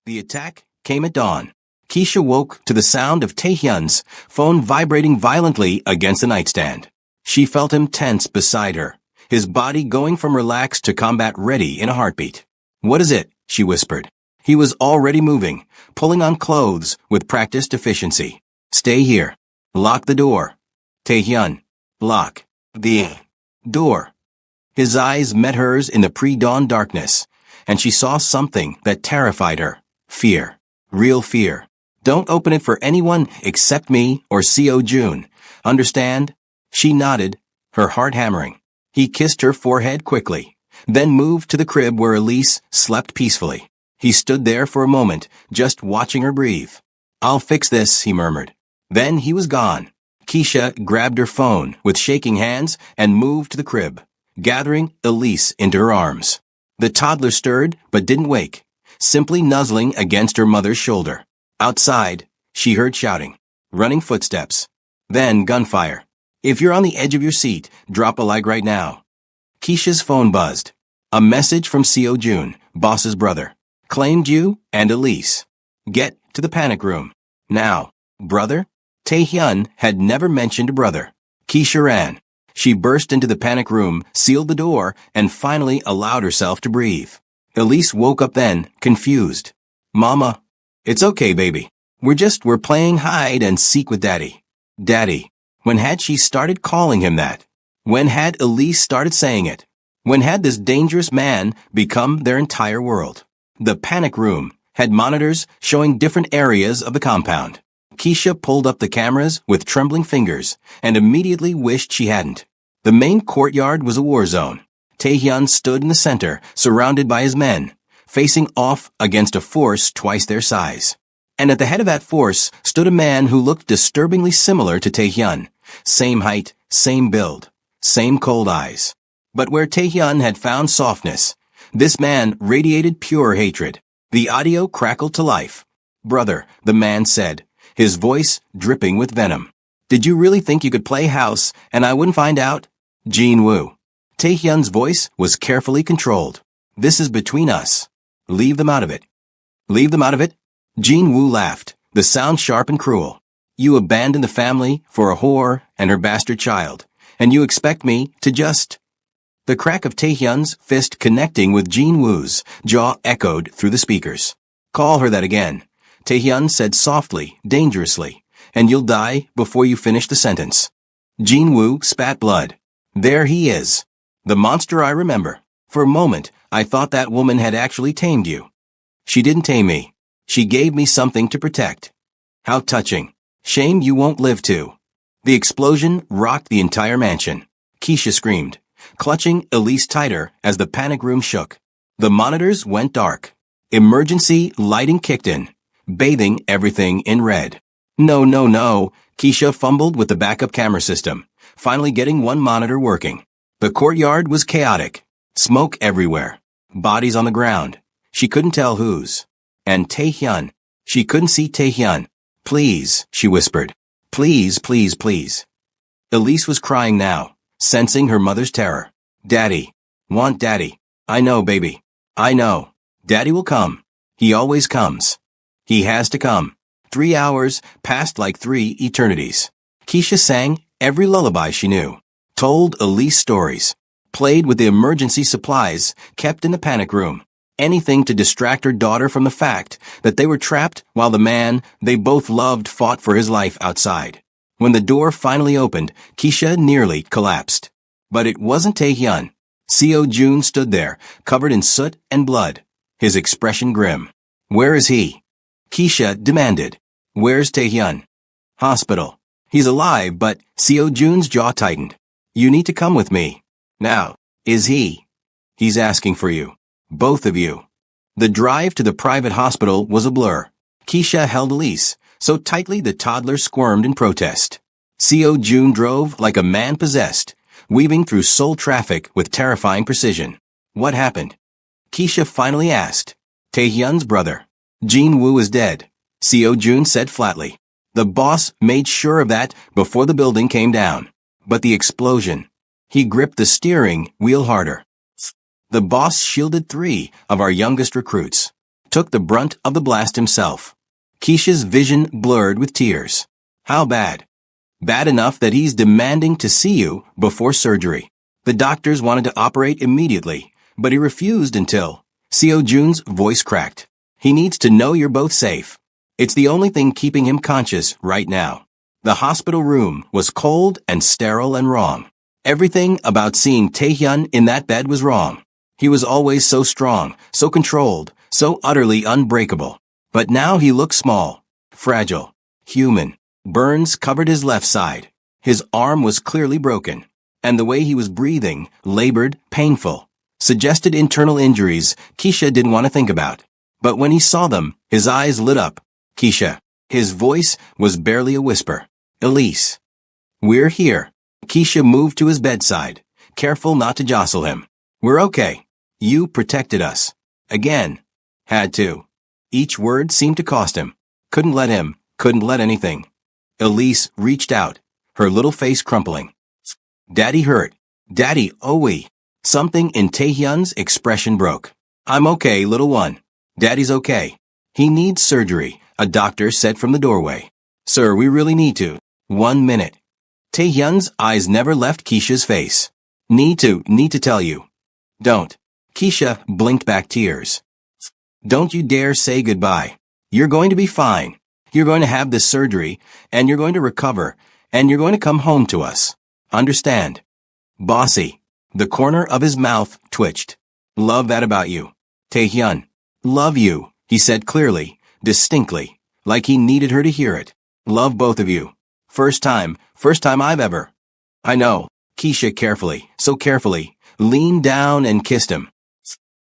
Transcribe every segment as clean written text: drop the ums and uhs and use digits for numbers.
The attack came at dawn. Keisha woke to the sound of Taehyun's phone vibrating violently against the nightstand. She felt him tense beside her, his body going from relaxed to combat-ready in a heartbeat. "What is it?" she whispered. He was already moving, pulling on clothes with practiced efficiency. "Stay here. Lock the door." Taehyun. Lock the door. His eyes met hers in the pre-dawn darkness, and she saw something that terrified her. Fear. Real fear. "Don't open it for anyone except me or Seo Jun. Understand?" She nodded, her heart hammering. He kissed her forehead quickly, then moved to the crib where Elise slept peacefully. He stood there for a moment, just watching her breathe. "I'll fix this," he murmured. Then he was gone. Keisha grabbed her phone with shaking hands and moved to the crib, gathering Elise into her arms. The toddler stirred but didn't wake, simply nuzzling against her mother's shoulder. Outside, she heard shouting, running footsteps, then gunfire. "If you're on the edge of your seat, drop a like right now." Keisha's phone buzzed. A message from Seo Jun, boss's brother. "Claimed you and Elise. Get to the panic room. Now." Brother? Taehyun had never mentioned brother. Keisha ran. She burst into the panic room, sealed the door, and finally allowed herself to breathe. Elise woke up then, confused. "Mama." "It's okay, baby. We're playing hide and seek with Daddy." Daddy. When had she started calling him that? When had Elise started saying it? When had this dangerous man become their entire world? The panic room had monitors showing different areas of the compound. Keisha pulled up the cameras with trembling fingers and immediately wished she hadn't. The main courtyard was a war zone. Taehyun stood in the center, surrounded by his men, facing off against a force twice their size. And at the head of that force stood a man who looked disturbingly similar to Taehyun. Same height, same build, same cold eyes. But where Taehyun had found softness, this man radiated pure hatred. The audio crackled to life. "Brother," the man said, his voice dripping with venom. "Did you really think you could play house and I wouldn't find out?" Jin Woo. Taehyun's voice was carefully controlled. "This is between us. Leave them out of it." "Leave them out of it?" Jin Woo laughed, the sound sharp and cruel. "You abandoned the family for a whore and her bastard child, and you expect me to just—" The crack of Taehyun's fist connecting with Jin Woo's jaw echoed through the speakers. "Call her that again," Taehyun said softly, dangerously, "and you'll die before you finish the sentence." Jin Woo spat blood. "There he is. The monster I remember. For a moment, I thought that woman had actually tamed you." "She didn't tame me. She gave me something to protect." "How touching. Shame you won't live to." The explosion rocked the entire mansion. Keisha screamed, clutching Elise tighter as the panic room shook. The monitors went dark. Emergency lighting kicked in, bathing everything in red. No. Keisha fumbled with the backup camera system, finally getting one monitor working. The courtyard was chaotic. Smoke everywhere. Bodies on the ground. She couldn't tell whose. And Taehyun. She couldn't see Taehyun. "Please," she whispered. "Please, please, please." Elise was crying now, sensing her mother's terror. "Daddy. Want Daddy. I know, baby. I know. Daddy will come. He always comes. He has to come." 3 hours passed like 3 eternities. Keisha sang every lullaby she knew, told Elise stories, played with the emergency supplies kept in the panic room. Anything to distract her daughter from the fact that they were trapped while the man they both loved fought for his life outside. When the door finally opened, Keisha nearly collapsed. But it wasn't Taehyun. Seo Jun stood there, covered in soot and blood, his expression grim. "Where is he?" Keisha demanded. "Where's Taehyun?" "Hospital. He's alive, but—" Seo Jun's jaw tightened. "You need to come with me. Now." "Is he?" "He's asking for you. Both of you." The drive to the private hospital was a blur. Keisha held Elise, so tightly the toddler squirmed in protest. Seo Jun drove like a man possessed, weaving through Seoul traffic with terrifying precision. "What happened?" Keisha finally asked. "Taehyun's brother. Jin Woo is dead," Seo Jun said flatly. "The boss made sure of that before the building came down. But the explosion—" He gripped the steering wheel harder. "The boss shielded 3 of our youngest recruits. took the brunt of the blast himself. Keisha's vision blurred with tears. How bad? Bad enough that he's demanding to see you before surgery. The doctors wanted to operate immediately, but he refused until... Seo Jun's voice cracked. He needs to know you're both safe. It's the only thing keeping him conscious right now. The hospital room was cold and sterile and wrong. Everything about seeing Taehyun in that bed was wrong. He was always so strong, so controlled, so utterly unbreakable. But now he looked small, fragile, human. Burns covered his left side. His arm was clearly broken. And the way he was breathing, labored, painful, suggested internal injuries Keisha didn't want to think about. But when he saw them, his eyes lit up. Keisha. His voice was barely a whisper. Elise. We're here. Keisha moved to his bedside, careful not to jostle him. We're okay. You protected us. Again. Had to. Each word seemed to cost him. Couldn't let anything. Elise reached out, her little face crumpling. Daddy hurt. Daddy, we. Something in Taehyun's expression broke. I'm okay, little one. Daddy's okay. He needs surgery, a doctor said from the doorway. Sir, we really need to. 1 minute. Taehyun's eyes never left Keisha's face. Need to tell you. Don't. Keisha blinked back tears. Don't you dare say goodbye. You're going to be fine. You're going to have this surgery, and you're going to recover, and you're going to come home to us. Understand? Bossy. The corner of his mouth twitched. Love that about you. Taehyun. Love you, he said clearly, distinctly, like he needed her to hear it. Love both of you. First time I've ever. I know. Keisha carefully, so carefully, leaned down and kissed him.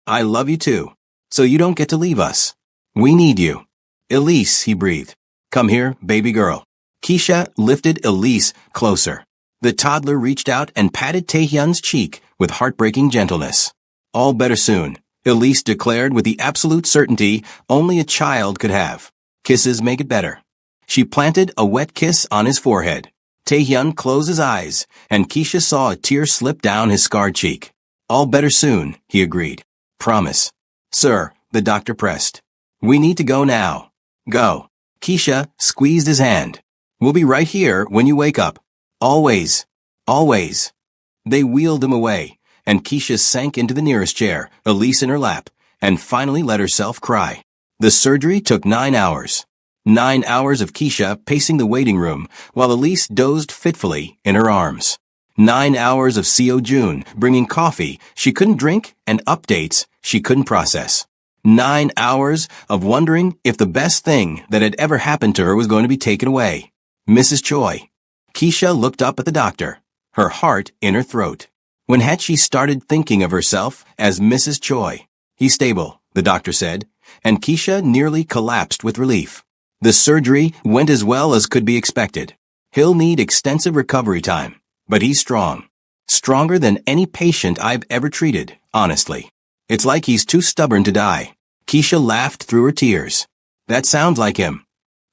I love you too. So you don't get to leave us. We need you. Elise, he breathed. Come here, baby girl. Keisha lifted Elise closer. The toddler reached out and patted Taehyun's cheek with heartbreaking gentleness. All better soon, Elise declared with the absolute certainty only a child could have. Kisses make it better. She planted a wet kiss on his forehead. Taehyun closed his eyes, and Keisha saw a tear slip down his scarred cheek. All better soon, he agreed. Promise. Sir, the doctor pressed. We need to go now. Go. Keisha squeezed his hand. We'll be right here when you wake up. Always. Always. They wheeled him away, and Keisha sank into the nearest chair, Elise in her lap, and finally let herself cry. The surgery took 9 hours. 9 hours of Keisha pacing the waiting room while Elise dozed fitfully in her arms. 9 hours of Seo Jun bringing coffee she couldn't drink and updates she couldn't process. 9 hours of wondering if the best thing that had ever happened to her was going to be taken away. Mrs. Choi. Keisha looked up at the doctor, her heart in her throat. When had she started thinking of herself as Mrs. Choi? He's stable, the doctor said, and Keisha nearly collapsed with relief. The surgery went as well as could be expected. He'll need extensive recovery time, but he's strong. Stronger than any patient I've ever treated, honestly. It's like he's too stubborn to die. Keisha laughed through her tears. That sounds like him.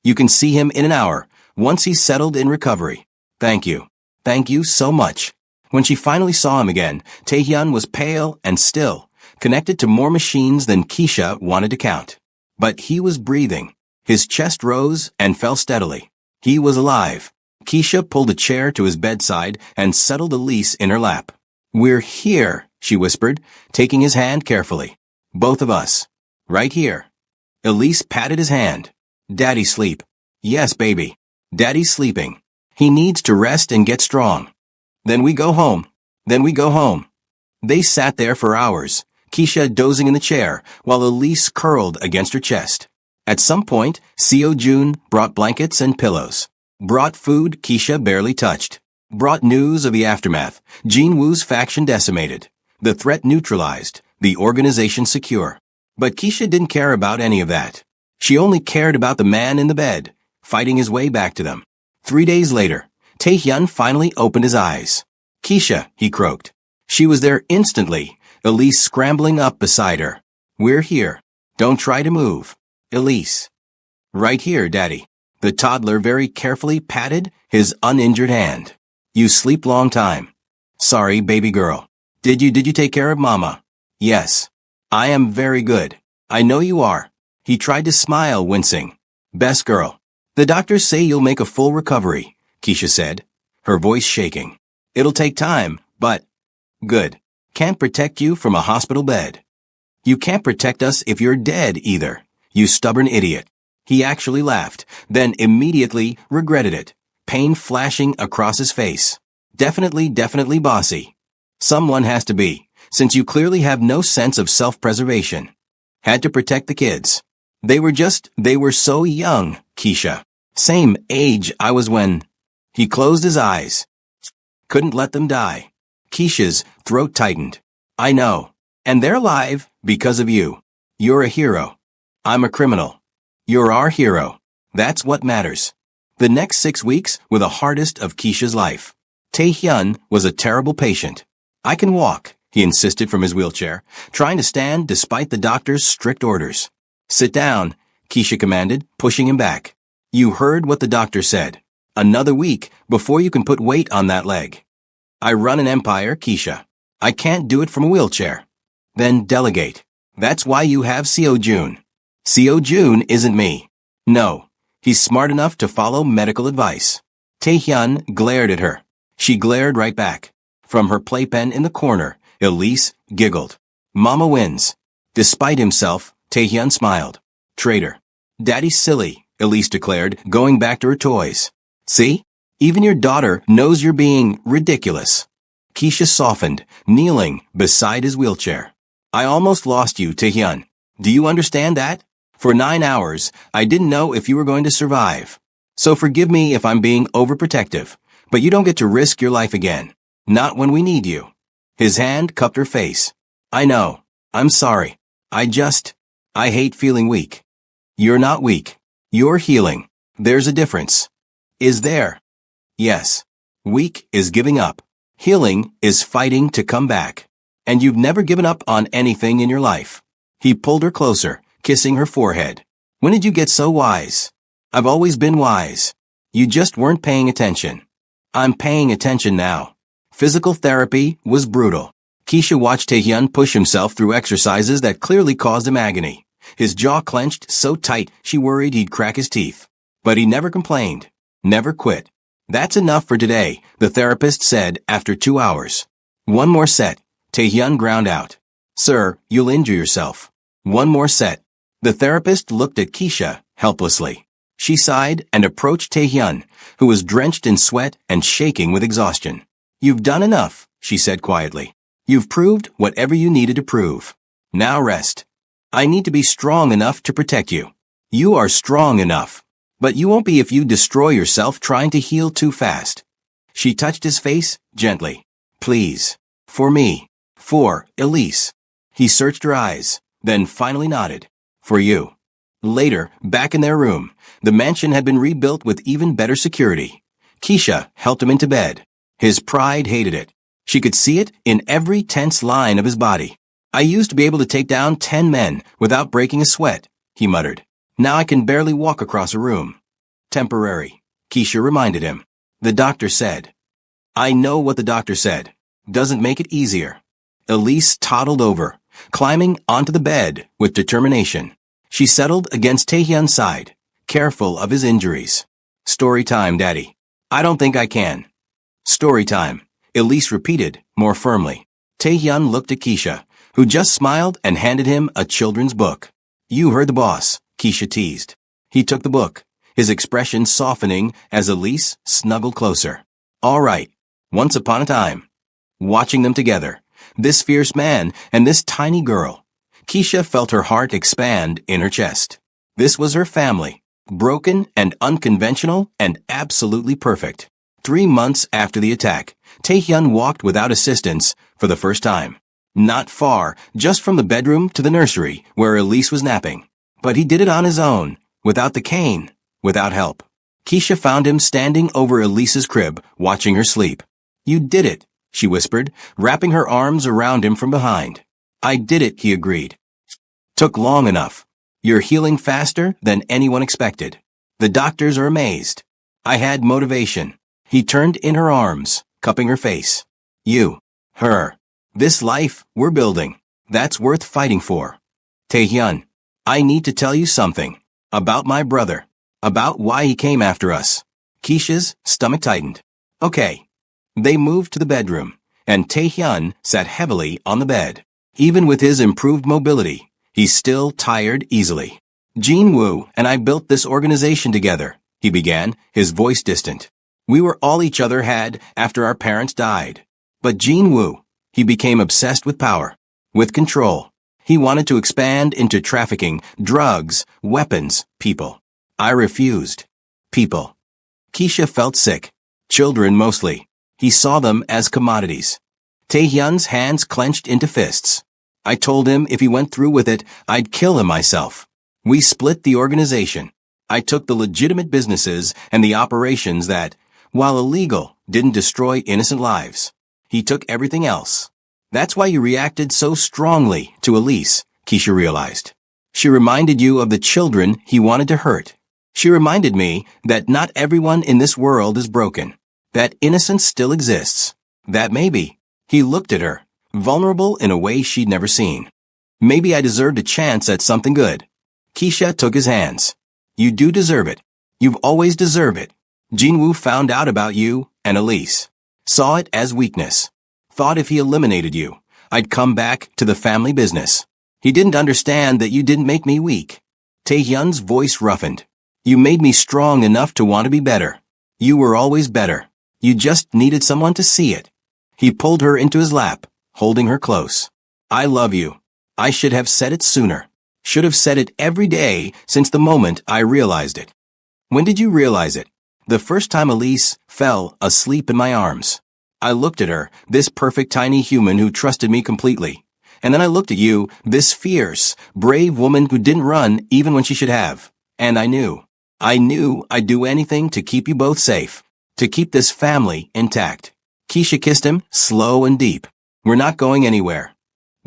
You can see him in an hour, once he's settled in recovery. Thank you. Thank you so much. When she finally saw him again, Taehyun was pale and still, connected to more machines than Keisha wanted to count. But he was breathing. His chest rose and fell steadily. He was alive. Keisha pulled a chair to his bedside and settled Elise in her lap. We're here, she whispered, taking his hand carefully. Both of us. Right here. Elise patted his hand. Daddy's sleep. Yes, baby. Daddy's sleeping. He needs to rest and get strong. Then we go home. They sat there for hours, Keisha dozing in the chair, while Elise curled against her chest. At some point, Seo Jun brought blankets and pillows. Brought food Keisha barely touched. Brought news of the aftermath. Jin Woo's faction decimated. The threat neutralized. The organization secure. But Keisha didn't care about any of that. She only cared about the man in the bed, fighting his way back to them. 3 days later, Taehyun finally opened his eyes. Keisha, he croaked. She was there instantly, Elise scrambling up beside her. We're here. Don't try to move. Elise. Right here, Daddy. The toddler very carefully patted his uninjured hand. You sleep long time. Sorry, baby girl. Did you take care of Mama? Yes. I am very good. I know you are. He tried to smile, wincing. Best girl. The doctors say you'll make a full recovery, Keisha said, her voice shaking. It'll take time, but... Good. Can't protect you from a hospital bed. You can't protect us if you're dead either, you stubborn idiot. He actually laughed, then immediately regretted it, pain flashing across his face. Definitely bossy. Someone has to be, since you clearly have no sense of self-preservation. Had to protect the kids. They were so young, Keisha. Same age I was when... He closed his eyes. Couldn't let them die. Keisha's throat tightened. I know. And they're alive because of you. You're a hero. I'm a criminal. You're our hero. That's what matters. The next 6 weeks were the hardest of Keisha's life. Tae-hyun was a terrible patient. I can walk, he insisted from his wheelchair, trying to stand despite the doctor's strict orders. Sit down, Keisha commanded, pushing him back. You heard what the doctor said. Another week before you can put weight on that leg. I run an empire, Keisha. I can't do it from a wheelchair. Then delegate. That's why you have Seo-jun. Seo-jun isn't me. No, he's smart enough to follow medical advice. Tae-hyun glared at her. She glared right back. From her playpen in the corner, Elise giggled. Mama wins. Despite himself, Tae-hyun smiled. Traitor. Daddy's silly, Elise declared, going back to her toys. See? Even your daughter knows you're being ridiculous. Keisha softened, kneeling beside his wheelchair. I almost lost you, Tae-hyun. Do you understand that? For 9 hours, I didn't know if you were going to survive. So forgive me if I'm being overprotective, but you don't get to risk your life again. Not when we need you. His hand cupped her face. I know. I'm sorry. I hate feeling weak. You're not weak. You're healing. There's a difference. Is there? Yes. Weak is giving up. Healing is fighting to come back. And you've never given up on anything in your life. He pulled her closer, kissing her forehead. When did you get so wise? I've always been wise. You just weren't paying attention. I'm paying attention now. Physical therapy was brutal. Keisha watched Tae-hyun push himself through exercises that clearly caused him agony. His jaw clenched so tight she worried he'd crack his teeth. But he never complained. Never quit. That's enough for today, the therapist said after 2 hours. One more set, Tae-hyun ground out. Sir, you'll injure yourself. One more set. The therapist looked at Keisha helplessly. She sighed and approached Tae-hyun, who was drenched in sweat and shaking with exhaustion. You've done enough, she said quietly. You've proved whatever you needed to prove. Now rest. I need to be strong enough to protect you. You are strong enough. But you won't be if you destroy yourself trying to heal too fast. She touched his face gently. Please. For me. For Elise. He searched her eyes, then finally nodded. For you. Later, back in their room, the mansion had been rebuilt with even better security. Keisha helped him into bed. His pride hated it. She could see it in every tense line of his body. I used to be able to take down 10 men without breaking a sweat, he muttered. Now I can barely walk across a room. Temporary, Keisha reminded him. The doctor said. I know what the doctor said. Doesn't make it easier. Elise toddled over, climbing onto the bed with determination. She settled against Tae-hyun's side, careful of his injuries. Story time, Daddy. I don't think I can. Story time, Elise repeated more firmly. Tae-hyun looked at Keisha, who just smiled and handed him a children's book. You heard the boss, Keisha teased. He took the book, his expression softening as Elise snuggled closer. All right. Once upon a time. Watching them together, this fierce man and this tiny girl. Keisha felt her heart expand in her chest. This was her family, broken and unconventional and absolutely perfect. 3 months after the attack, Tae-hyun walked without assistance for the first time. Not far, just from the bedroom to the nursery where Elise was napping. But he did it on his own, without the cane, without help. Keisha found him standing over Elise's crib, watching her sleep. You did it, she whispered, wrapping her arms around him from behind. I did it, he agreed. Took long enough. You're healing faster than anyone expected. The doctors are amazed. I had motivation. He turned in her arms, cupping her face. You, her, this life we're building, that's worth fighting for. Tae-hyun, I need to tell you something. About my brother. About why he came after us. Keisha's stomach tightened. Okay. They moved to the bedroom, and Taehyun sat heavily on the bed. Even with his improved mobility, he's still tired easily. Jin-woo and I built this organization together, he began, his voice distant. We were all each other had after our parents died. But Jin-woo, he became obsessed with power, with control. He wanted to expand into trafficking, drugs, weapons, people. I refused. People. Keisha felt sick. Children mostly. He saw them as commodities. Taehyun's hands clenched into fists. I told him if he went through with it, I'd kill him myself. We split the organization. I took the legitimate businesses and the operations that, while illegal, didn't destroy innocent lives. He took everything else. That's why you reacted so strongly to Elise, Keisha realized. She reminded you of the children he wanted to hurt. She reminded me that not everyone in this world is broken. That innocence still exists. That maybe. He looked at her, vulnerable in a way she'd never seen. Maybe I deserved a chance at something good. Keisha took his hands. You do deserve it. You've always deserved it. Jin-woo found out about you and Elise. Saw it as weakness. Thought if he eliminated you, I'd come back to the family business. He didn't understand that you didn't make me weak. Taehyun's voice roughened. You made me strong enough to want to be better. You were always better. You just needed someone to see it. He pulled her into his lap, holding her close. I love you. I should have said it sooner. Should have said it every day since the moment I realized it. When did you realize it? The first time Elise fell asleep in my arms. I looked at her, this perfect tiny human who trusted me completely. And then I looked at you, this fierce, brave woman who didn't run even when she should have. And I knew I'd do anything to keep you both safe. To keep this family intact. Keisha kissed him, slow and deep. We're not going anywhere.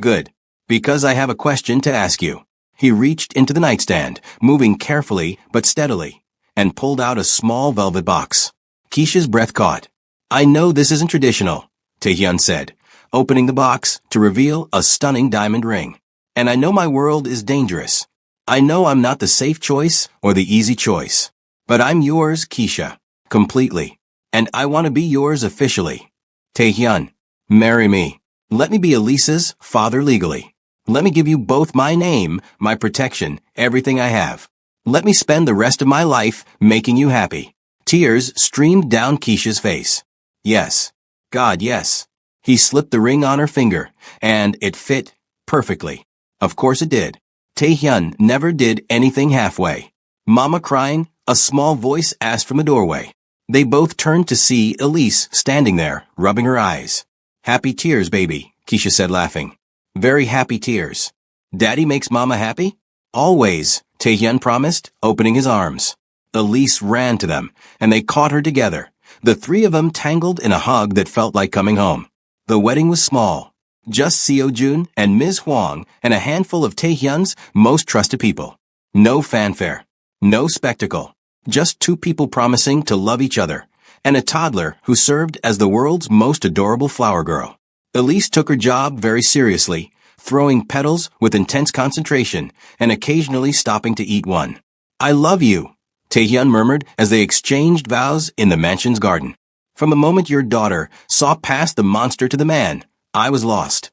Good. Because I have a question to ask you. He reached into the nightstand, moving carefully but steadily, and pulled out a small velvet box. Keisha's breath caught. I know this isn't traditional, Taehyun said, opening the box to reveal a stunning diamond ring. And I know my world is dangerous. I know I'm not the safe choice or the easy choice. But I'm yours, Keisha. Completely. And I want to be yours officially. Taehyun, marry me. Let me be Elise's father legally. Let me give you both my name, my protection, everything I have. Let me spend the rest of my life making you happy. Tears streamed down Keisha's face. Yes. God, yes. He slipped the ring on her finger, and it fit perfectly. Of course it did. Taehyun never did anything halfway. Mama crying, a small voice asked from the doorway. They both turned to see Elise standing there, rubbing her eyes. Happy tears, baby, Keisha said, laughing. Very happy tears. Daddy makes Mama happy? Always, Taehyun promised, opening his arms. Elise ran to them, and they caught her together. The three of them tangled in a hug that felt like coming home. The wedding was small. Just Seo-jun and Ms. Hwang and a handful of Taehyun's most trusted people. No fanfare. No spectacle. Just two people promising to love each other, and a toddler who served as the world's most adorable flower girl. Elise took her job very seriously, throwing petals with intense concentration and occasionally stopping to eat one. I love you, Taehyun murmured as they exchanged vows in the mansion's garden. From the moment your daughter saw past the monster to the man, I was lost.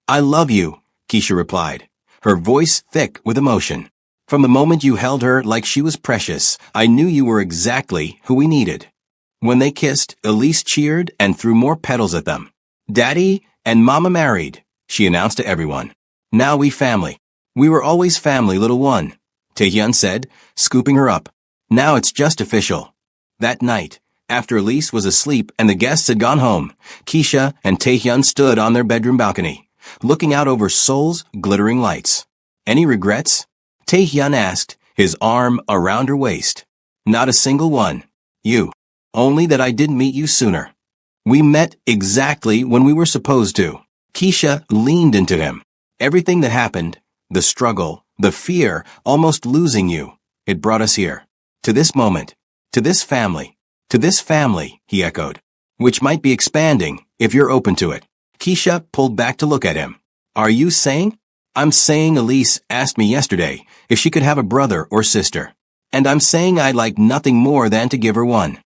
I love you, Keisha replied, her voice thick with emotion. From the moment you held her like she was precious, I knew you were exactly who we needed. When they kissed, Elise cheered and threw more petals at them. Daddy and Mama married, she announced to everyone. Now we family. We were always family, little one, Taehyun said, scooping her up. Now it's just official. That night, after Elise was asleep and the guests had gone home, Keisha and Taehyun stood on their bedroom balcony, looking out over Seoul's glittering lights. Any regrets? Taehyun asked, his arm around her waist. Not a single one. You. Only that I didn't meet you sooner. We met exactly when we were supposed to. Keisha leaned into him. Everything that happened, the struggle, the fear, almost losing you, it brought us here. To this moment. To this family. To this family, he echoed. Which might be expanding, if you're open to it. Keisha pulled back to look at him. Are you saying? I'm saying Elise asked me yesterday if she could have a brother or sister. And I'm saying I'd like nothing more than to give her one.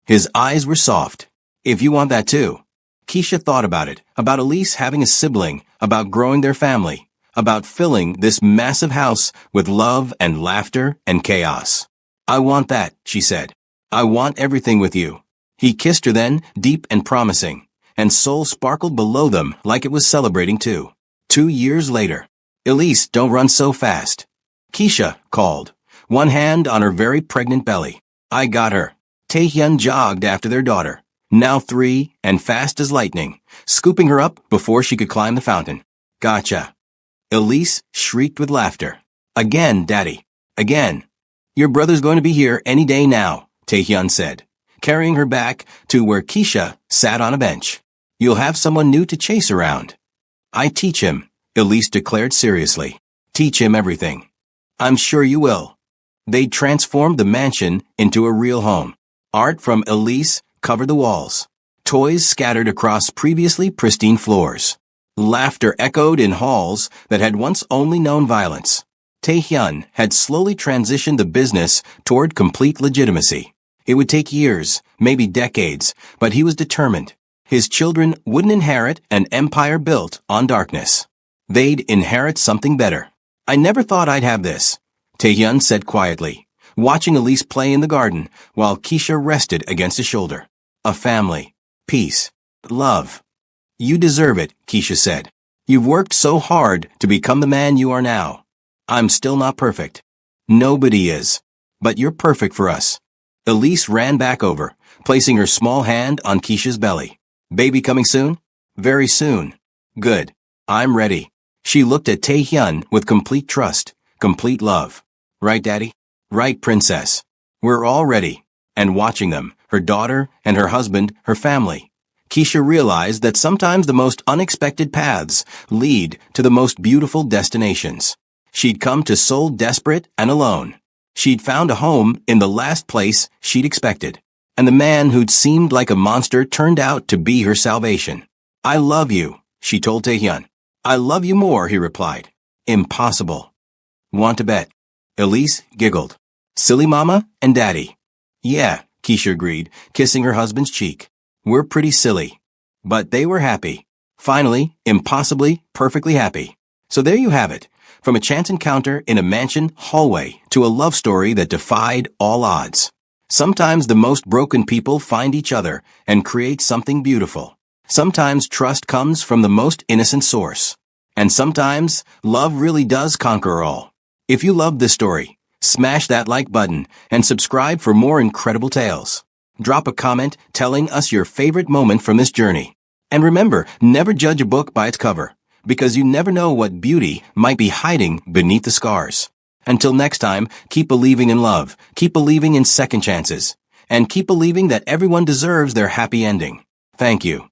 His eyes were soft. If you want that too. Keisha thought about it, about Elise having a sibling, about growing their family, about filling this massive house with love and laughter and chaos. I want that, she said. I want everything with you. He kissed her then, deep and promising, and soul sparkled below them like it was celebrating too. 2 years later. Elise, don't run so fast. Keisha called, one hand on her very pregnant belly. I got her. Taehyun jogged after their daughter, now 3 and fast as lightning, scooping her up before she could climb the fountain. Gotcha. Elise shrieked with laughter. Again, Daddy. Again. Your brother's going to be here any day now, Taehyun said, carrying her back to where Keisha sat on a bench. You'll have someone new to chase around. I teach him, Elise declared seriously. Teach him everything. I'm sure you will. They transformed the mansion into a real home. Art from Elise covered the walls. Toys scattered across previously pristine floors. Laughter echoed in halls that had once only known violence. Taehyun had slowly transitioned the business toward complete legitimacy. It would take years, maybe decades, but he was determined. His children wouldn't inherit an empire built on darkness. They'd inherit something better. I never thought I'd have this, Taehyun said quietly, watching Elise play in the garden while Keisha rested against his shoulder. A family. Peace. Love. You deserve it, Keisha said. You've worked so hard to become the man you are now. I'm still not perfect. Nobody is. But you're perfect for us. Elise ran back over, placing her small hand on Keisha's belly. Baby coming soon? Very soon. Good. I'm ready. She looked at Taehyun with complete trust, complete love. Right, Daddy? Right, Princess. We're all ready. And watching them, her daughter and her husband, her family. Keisha realized that sometimes the most unexpected paths lead to the most beautiful destinations. She'd come to Seoul desperate and alone. She'd found a home in the last place she'd expected. And the man who'd seemed like a monster turned out to be her salvation. I love you, she told Taehyun. I love you more, he replied. Impossible. Want to bet? Elise giggled. Silly mama and daddy. Yeah, Keisha agreed, kissing her husband's cheek. We're pretty silly. But they were happy. Finally, impossibly, perfectly happy. So there you have it. From a chance encounter in a mansion hallway to a love story that defied all odds. Sometimes the most broken people find each other and create something beautiful. Sometimes trust comes from the most innocent source. And sometimes love really does conquer all. If you loved this story, smash that like button and subscribe for more incredible tales. Drop a comment telling us your favorite moment from this journey. And remember, never judge a book by its cover, because you never know what beauty might be hiding beneath the scars. Until next time, keep believing in love, keep believing in second chances, and keep believing that everyone deserves their happy ending. Thank you.